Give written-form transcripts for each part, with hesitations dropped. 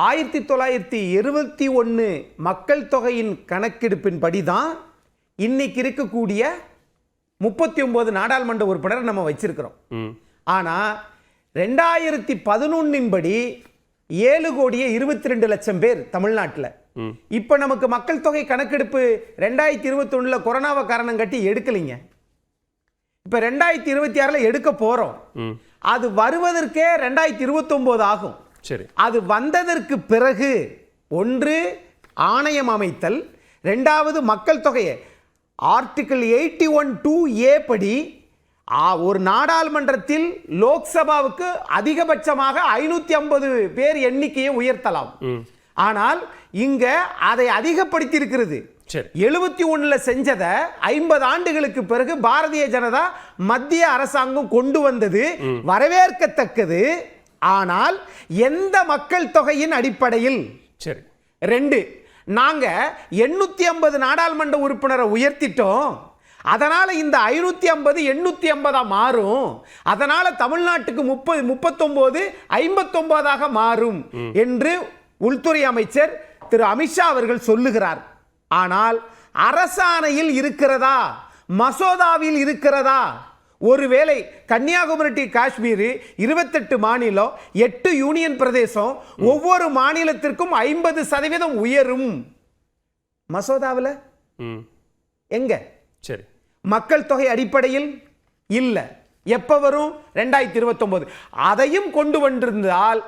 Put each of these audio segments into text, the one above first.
1971 மக்கள் தொகையின் கணக்கெடுப்பின்படி தான் இன்னைக்கு இருக்கக்கூடிய 39 நாடாளுமன்ற உறுப்பினர் நம்ம வச்சிருக்கிறோம். ஆனா 2011 படி 7,22,00,000 பேர் தமிழ்நாட்டில். இப்ப நமக்கு மக்கள் தொகை கணக்கெடுப்பு 2021 கொரோனாவை காரணம் காட்டி எடுக்கலைங்க. இப்ப 2026 எடுக்க போறோம். அது வருவதற்கே 2029 ஆகும். சரி, அது வந்ததற்கு பிறகு ஒன்று ஆணையம் அமைத்தல், இரண்டாவது மக்கள் தொகையை ஆர்டிகிள் 81(2)A படி ஒரு நாடாளுமன்றத்தில் லோக்சபாவுக்கு அதிகபட்சமாக 550 பேர் எண்ணிக்கையை உயர்த்தலாம். ஆனால் இங்க அதை அதிகப்படுத்தி இருக்கிறது. 71 செஞ்சதை 50 ஆண்டுகளுக்கு பிறகு பாரதிய ஜனதா மத்திய அரசாங்கம் கொண்டு வந்தது வரவேற்கத்தக்கது. ஆனால் எந்த மக்கள் தொகையின் அடிப்படையில்? சரி, 2, நாங்க 850 நாடாளுமன்ற உறுப்பினரை உயர்த்திட்டோம், அதனால இந்த 550 850 மாறும், அதனால தமிழ்நாட்டுக்கு 30 39 59 மாறும் என்று உள்துறை அமைச்சர் திரு அமித்ஷா அவர்கள் சொல்லுகிறார். ஆனால் அரசாணையில் இருக்கிறதா, மசோதாவில் இருக்கிறதா? ஒருவேளை கன்னியாகுமரி காஷ்மீர் 28 மாநிலம் 8 யூனியன் பிரதேசம், ஒவ்வொரு மாநிலத்திற்கும் 50% உயரும். மசோதாவில் எங்க? சரி, மக்கள் தொகை அடிப்படையில் இல்ல. எப்ப வரும்? 2029. அதையும் கொண்டு வந்திருந்தால்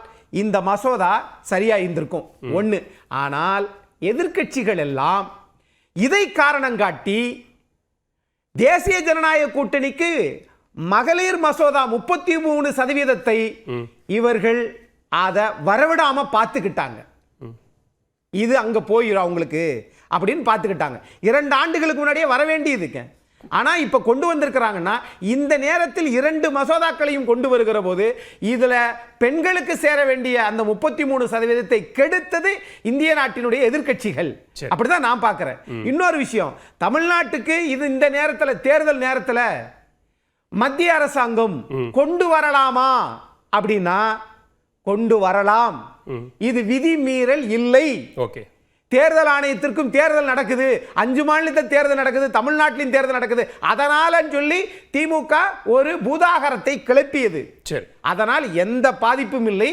இந்த மசோதா சரியா இருந்திருக்கும். ஒண்ணு. ஆனால் எதிர்க்கட்சிகள் எல்லாம் இதை காரணம் காட்டி தேசிய ஜனநாயக கூட்டணிக்கு மகளிர் மசோதா 33% இவர்கள் அதை வரவிடாம பார்த்துக்கிட்டாங்க. இது அங்க போயிடும் அவங்களுக்கு அப்படின்னு பார்த்துக்கிட்டாங்க. 2 ஆண்டுகளுக்கு முன்னாடியே வர வேண்டியதுக்கு. ஆனா இப்ப கொண்டு வந்திருக்கிறாங்கன்னா இந்த நேரத்தில் 2 மசோதாக்களையும் கொண்டு வருகிற போது இதுல பெண்களுக்கு சேர வேண்டிய அந்த 33% கெடுத்தது இந்திய நாட்டினுடைய எதிர்க்கட்சிகள். அப்படிதான் நான் பார்க்கிறேன். இன்னொரு விஷயம், தமிழ்நாட்டுக்கு இது இந்த நேரத்தில் தேர்தல் நேரத்தில் மத்திய அரசாங்கம் கொண்டு வரலாமா அப்படின்னா கொண்டு வரலாம். இது விதி மீறல் இல்லை. ஓகே, தேர்தல் ஆணையத்திற்கும் தேர்தல் நடக்குது, 5 மாநிலத்தில் தேர்தல் நடக்குது, தமிழ்நாட்டிலும் தேர்தல் நடக்குது. அதனால சொல்லி திமுக ஒரு பூதாகரத்தை கிளப்பியது. அதனால் எந்த பாதிப்பும் இல்லை.